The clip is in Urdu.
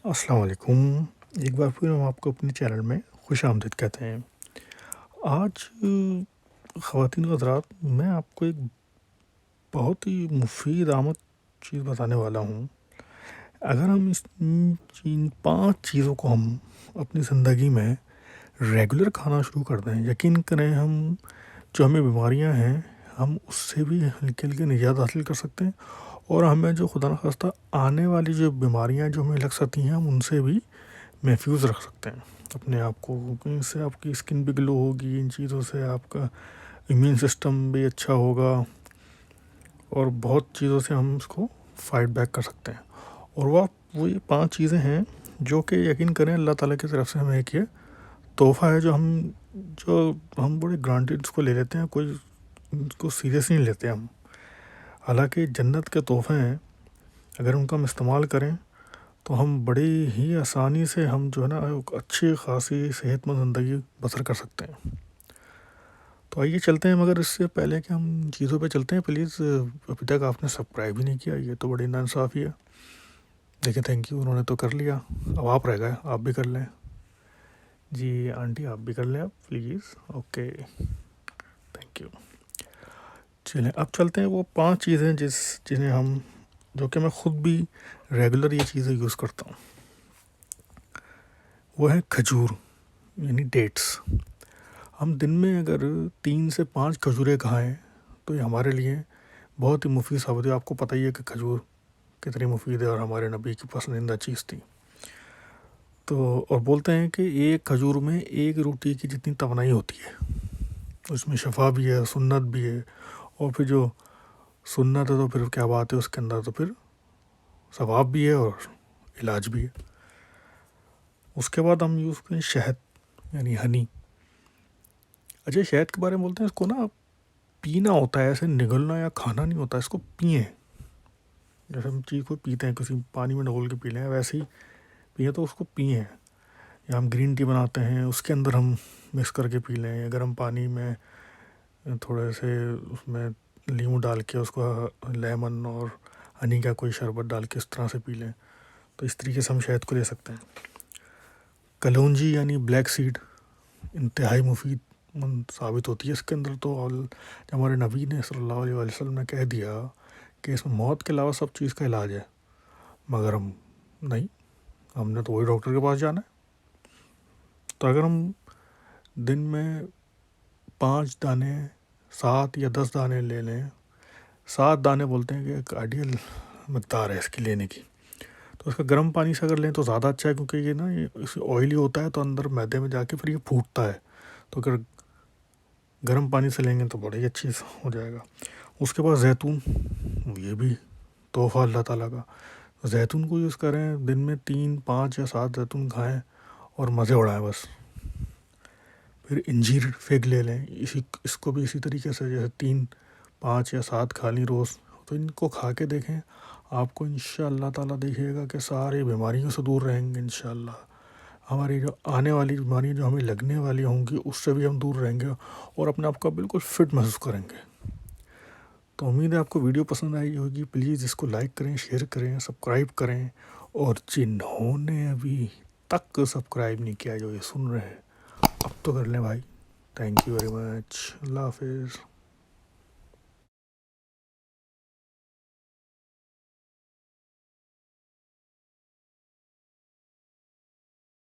السلام علیکم۔ ایک بار پھر ہم آپ کو اپنے چینل میں خوش آمدید کہتے ہیں۔ آج خواتین و حضرات، میں آپ کو ایک بہت ہی مفید آمد چیز بتانے والا ہوں۔ اگر ہم ان 5 چیزوں کو ہم اپنی زندگی میں ریگولر کھانا شروع کر دیں، یقین کریں ہم جو ہمیں بیماریاں ہیں ہم اس سے بھی ہلکے ہلکے نجات حاصل کر سکتے ہیں، اور ہمیں جو خدا نخواستہ آنے والی جو بیماریاں جو ہمیں لگ سکتی ہیں ہم ان سے بھی محفوظ رکھ سکتے ہیں اپنے آپ کو، کیونکہ اس سے آپ کی اسکن بھی گلو ہوگی، ان چیزوں سے آپ کا امیون سسٹم بھی اچھا ہوگا، اور بہت چیزوں سے ہم اس کو فائٹ بیک کر سکتے ہیں۔ اور وہ یہ 5 چیزیں ہیں جو کہ یقین کریں اللہ تعالیٰ کی طرف سے ہمیں ایک یہ تحفہ ہے جو ہم بڑے گرانٹیڈ اس کو لے لیتے ہیں، کوئی اس کو سیریس نہیں لیتے ہم، حالانکہ جنت کے تحفے ہیں۔ اگر ان کا ہم استعمال کریں تو ہم بڑی ہی آسانی سے ہم جو ہے نا ایک اچھی خاصی صحت مند زندگی بسر کر سکتے ہیں۔ تو آئیے چلتے ہیں، مگر اس سے پہلے کہ ہم چیزوں پہ چلتے ہیں، پلیز ابھی تک آپ نے سبسکرائب ہی نہیں کیا، یہ تو بڑی ناانصافی ہے۔ دیکھیں، تھینک یو، انہوں نے تو کر لیا، اب آپ رہ گئے، آپ بھی کر لیں۔ جی آنٹی آپ بھی کر لیں اب پلیز، اوکے، تھینک یو۔ چلیں اب چلتے ہیں وہ 5 چیزیں جنہیں ہم، جو کہ میں خود بھی ریگولر یہ چیزیں یوز کرتا ہوں۔ وہ ہے کھجور، یعنی ڈیٹس۔ ہم دن میں اگر 3 سے 5 کھجوریں کھائیں تو یہ ہمارے لیے بہت ہی مفید ثابت ہے۔ آپ کو پتہ ہی ہے کہ کھجور کتنی مفید ہے اور ہمارے نبی کی پسندیدہ چیز تھی۔ تو اور بولتے ہیں کہ ایک کھجور میں ایک روٹی کی جتنی توانائی ہوتی ہے، اس میں شفا بھی ہے، سنت بھی ہے، اور پھر جو سنت ہے تو پھر کیا بات ہے، اس کے اندر تو پھر ثواب بھی ہے اور علاج بھی ہے۔ اس کے بعد ہم یوز کریں شہد، یعنی ہنی۔ اچھا، شہد کے بارے میں بولتے ہیں اس کو نا پینا ہوتا ہے، ایسے نگلنا یا کھانا نہیں ہوتا، اس کو پئیں۔ جیسے ہم چیز کو پیتے ہیں، کسی پانی میں ڈگول کے پی لیں، ویسے ہی پئیں تو اس کو پئیں۔ یا ہم گرین ٹی بناتے ہیں، اس کے اندر ہم مکس کر کے پی لیں، گرم پانی میں تھوڑے سے اس میں لیمو ڈال کے اس کو لیمن اور ہنی کا کوئی شربت ڈال کے اس طرح سے پی لیں، تو اس طریقے سے ہم شہد کو لے سکتے ہیں۔ کلونجی یعنی بلیک سیڈ انتہائی مفید ثابت ہوتی ہے۔ اس کے اندر تو ہمارے نبی نے صلی اللہ علیہ وسلم نے کہہ دیا کہ اس میں موت کے علاوہ سب چیز کا علاج ہے، مگر ہم نہیں، ہم نے تو وہی ڈاکٹر کے پاس جانا ہے۔ تو اگر ہم دن میں 5 دانے، 7 یا 10 دانے لے لیں، 7 دانے بولتے ہیں کہ ایک آئیڈیل مقدار ہے اس کی لینے کی، تو اس کا گرم پانی سے اگر لیں تو زیادہ اچھا ہے، کیونکہ یہ نا یہ آئلی ہوتا ہے تو اندر معدے میں جا کے پھر یہ پھوٹتا ہے، تو اگر گرم پانی سے لیں گے تو بڑی اچھی ہو جائے گا۔ اس کے بعد زیتون، یہ بھی تحفہ اللہ تعالیٰ کا، زیتون کو یوز کریں، دن میں 3، 5 یا 7 زیتون کھائیں اور مزے اڑائیں بس۔ پھر انجیر فگ لے لیں، اس کو بھی اسی طریقے سے جیسے 3، 5 یا 7 کھا لیں روز، تو ان کو کھا کے دیکھیں، آپ کو انشاءاللہ تعالیٰ دیکھیے گا کہ ساری بیماریوں سے دور رہیں گے انشاءاللہ۔ ہماری جو آنے والی بیماریاں جو ہمیں لگنے والی ہوں گی اس سے بھی ہم دور رہیں گے اور اپنے آپ کو بالکل فٹ محسوس کریں گے۔ تو امید ہے آپ کو ویڈیو پسند آئی ہوگی، پلیز اس کو لائک کریں، شیئر کریں، سبسکرائب کریں، اور جنہوں نے ابھی تک سبسکرائب نہیں کیا جو یہ سن رہے ہیں اب تو کر لیں بھائی۔ تھینک یو ویری مچ، اللہ حافظ۔